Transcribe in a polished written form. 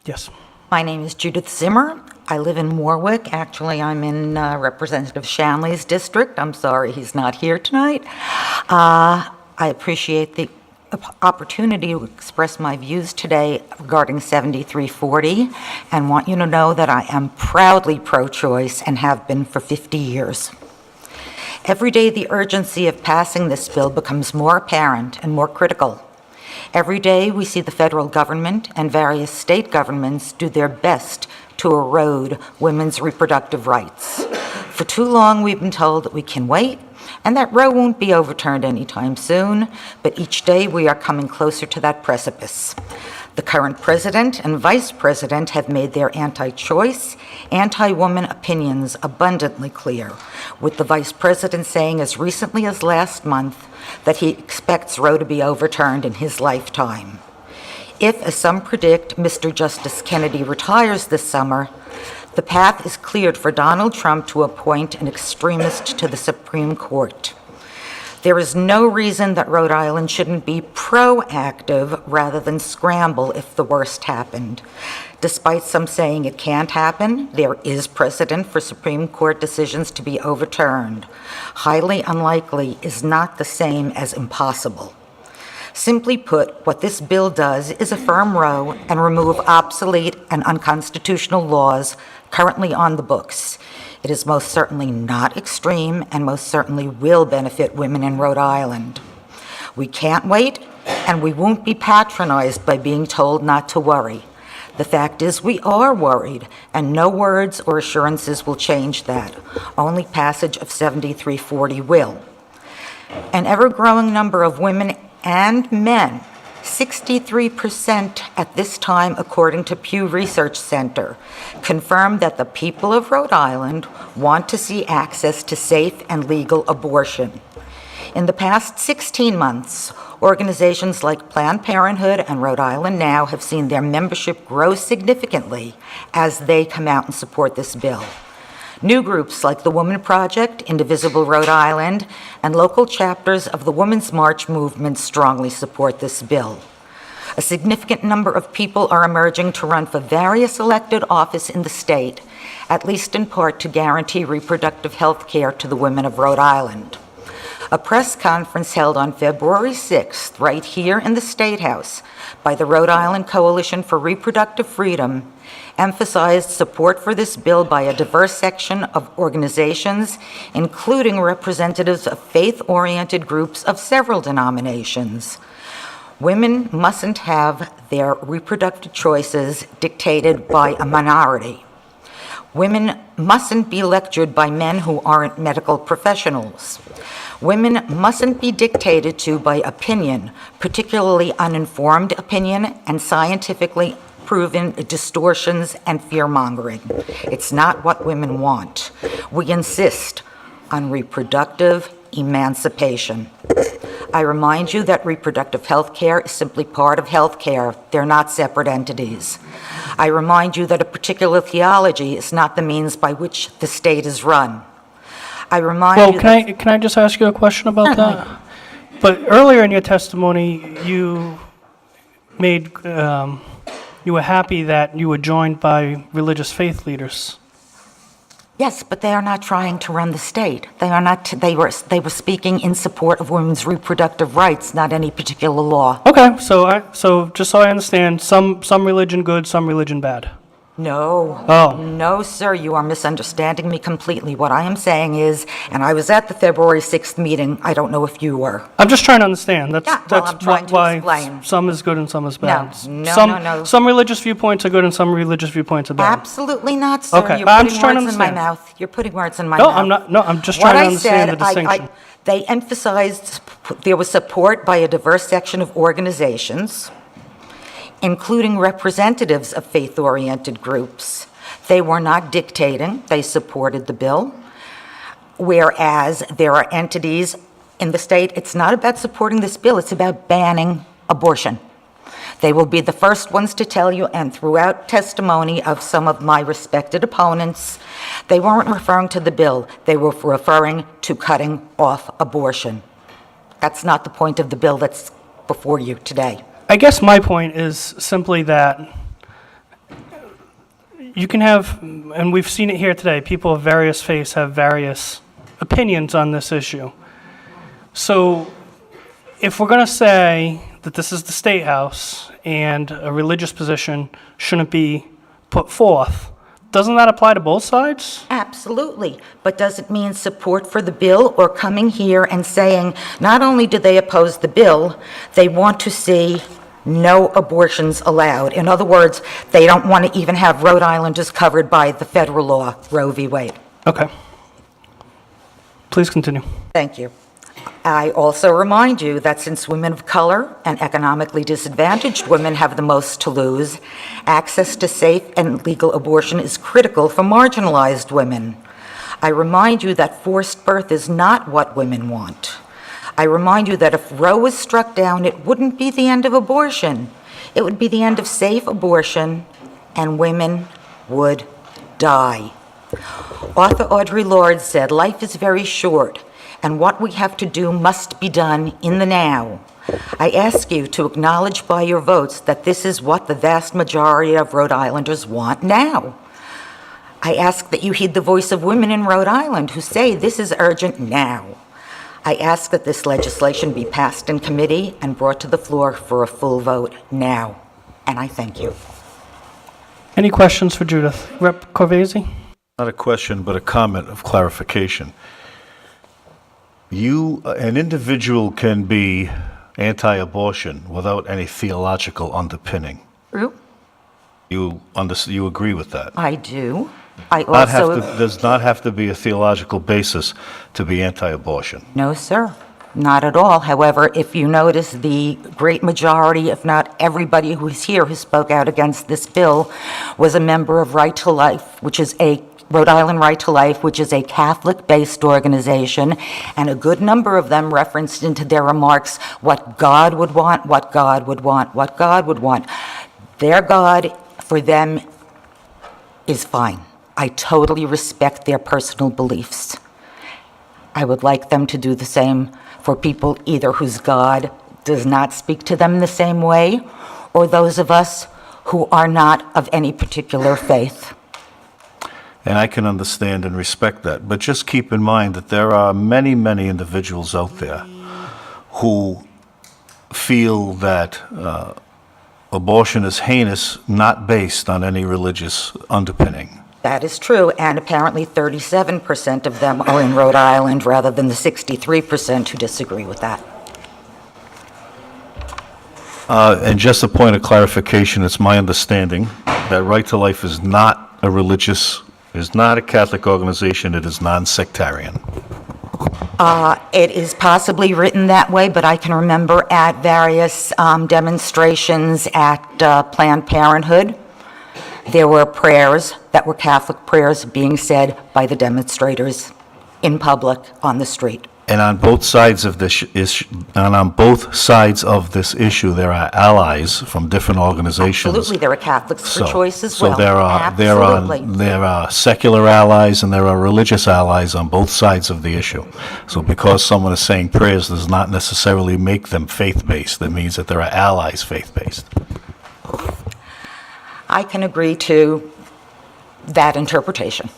Yes. My name is Judith Zimmer. I live in Warwick. Actually, I'm in Representative Shanley's district. I'm sorry he's not here tonight. I appreciate the opportunity to express my views today regarding 7340 and want you to know that I am proudly pro-choice and have been for 50 years. Every day, the urgency of passing this bill becomes more apparent and more critical. Every day, we see the federal government and various state governments do their best to erode women's reproductive rights. For too long, we've been told that we can wait and that Roe won't be overturned anytime soon, but each day we are coming closer to that precipice. The current president and vice president have made their anti-choice, anti-woman opinions abundantly clear, with the vice president saying as recently as last month that he expects Roe to be overturned in his lifetime. If, as some predict, Mr. Justice Kennedy retires this summer, the path is cleared for Donald Trump to appoint an extremist to the Supreme Court. There is no reason that Rhode Island shouldn't be proactive rather than scramble if the worst happened. Despite some saying it can't happen, there is precedent for Supreme Court decisions to be overturned. Highly unlikely is not the same as impossible. Simply put, what this bill does is affirm Roe and remove obsolete and unconstitutional laws currently on the books. It is most certainly not extreme and most certainly will benefit women in Rhode Island. We can't wait, and we won't be patronized by being told not to worry. The fact is we are worried, and no words or assurances will change that. Only passage of 7340 will. An ever-growing number of women and men, 63% at this time, according to Pew Research Center, confirm that the people of Rhode Island want to see access to safe and legal abortion. In the past 16 months, organizations like Planned Parenthood and Rhode Island Now have seen their membership grow significantly as they come out and support this bill. New groups like the Woman Project, Indivisible Rhode Island, and local chapters of the Women's March movement strongly support this bill. A significant number of people are emerging to run for various elected office in the state, at least in part to guarantee reproductive health care to the women of Rhode Island. A press conference held on February 6th, right here in the State House, by the Rhode Island Coalition for Reproductive Freedom, emphasized support for this bill by a diverse section of organizations, including representatives of faith-oriented groups of several denominations. Women mustn't have their reproductive choices dictated by a minority. Women mustn't be lectured by men who aren't medical professionals. Women mustn't be dictated to by opinion, particularly uninformed opinion and scientifically proven distortions and fear-mongering. It's not what women want. We insist on reproductive emancipation. I remind you that reproductive health care is simply part of health care. They're not separate entities. I remind you that a particular theology is not the means by which the state is run. I remind you can I just ask you a question about that? But earlier in your testimony, you made you were happy that you were joined by religious faith leaders. Yes, but they are not trying to run the state. They are not. They were speaking in support of women's reproductive rights, not any particular law. Okay, so just so I understand, some religion good, some religion bad. No. Oh. No, sir, you are misunderstanding me completely. What I am saying is, and I was at the February 6th meeting, I don't know if you were. I'm just trying to understand. That's I'm trying to why explain. some is good and some is bad. No. Some religious viewpoints are good and some religious viewpoints are bad. Absolutely not, sir. Okay, You're I'm putting just trying to words in my understand. mouth. You're putting words in my No, mouth. I'm not. No, I'm just trying to understand the distinction. They emphasized there was support by a diverse section of organizations, including representatives of faith-oriented groups. They were not dictating. They supported the bill. Whereas there are entities in the state, it's not about supporting this bill, it's about banning abortion. They will be the first ones to tell you, and throughout testimony of some of my respected opponents, they weren't referring to the bill, they were referring to cutting off abortion. That's not the point of the bill that's before you today. I guess my point is simply that you can have, and we've seen it here today, people of various faiths have various opinions on this issue. So if we're going to say that this is the State House and a religious position shouldn't be put forth, doesn't that apply to both sides? Absolutely. But does it mean support for the bill or coming here and saying not only do they oppose the bill, they want to see no abortions allowed? In other words, they don't want to even have Rhode Islanders covered by the federal law, Roe v. Wade. Okay. Please continue. Thank you. I also remind you that since women of color and economically disadvantaged women have the most to lose, access to safe and legal abortion is critical for marginalized women. I remind you that forced birth is not what women want. I remind you that if Roe was struck down, it wouldn't be the end of abortion. It would be the end of safe abortion, and women would die. Author Audre Lorde said, "Life is very short, and what we have to do must be done in the now." I ask you to acknowledge by your votes that this is what the vast majority of Rhode Islanders want now. I ask that you heed the voice of women in Rhode Island who say this is urgent now. I ask that this legislation be passed in committee and brought to the floor for a full vote now. And I thank you. Any questions for Judith? Rep. Corvese? Not a question, but a comment of clarification. An individual can be anti-abortion without any theological underpinning. True? You agree with that? I do. I also... Does not have to be a theological basis to be anti-abortion. No, sir. Not at all. However, if you notice, the great majority, if not everybody who is here who spoke out against this bill, was a member of Right to Life, which is a Rhode Island Right to Life, which is a Catholic-based organization, and a good number of them referenced into their remarks what God would want, what God would want, what God would want. Their God, for them, is fine. I totally respect their personal beliefs. I would like them to do the same for people either whose God does not speak to them the same way, or those of us who are not of any particular faith. And I can understand and respect that. But just keep in mind that there are many, many individuals out there who feel that abortion is heinous, not based on any religious underpinning. That is true, and apparently 37% of them are in Rhode Island rather than the 63% who disagree with that. And just a point of clarification, it's my understanding that Right to Life is not a Catholic organization. It is non-sectarian. It is possibly written that way, but I can remember at various demonstrations at Planned Parenthood, there were prayers that were Catholic prayers being said by the demonstrators in public on the street. And on both sides of this issue, there are allies from different organizations. Absolutely, there are Catholics for choice as well. So there are secular allies and there are religious allies on both sides of the issue. So because someone is saying prayers does not necessarily make them faith-based. That means that there are allies faith-based. I can agree to that interpretation.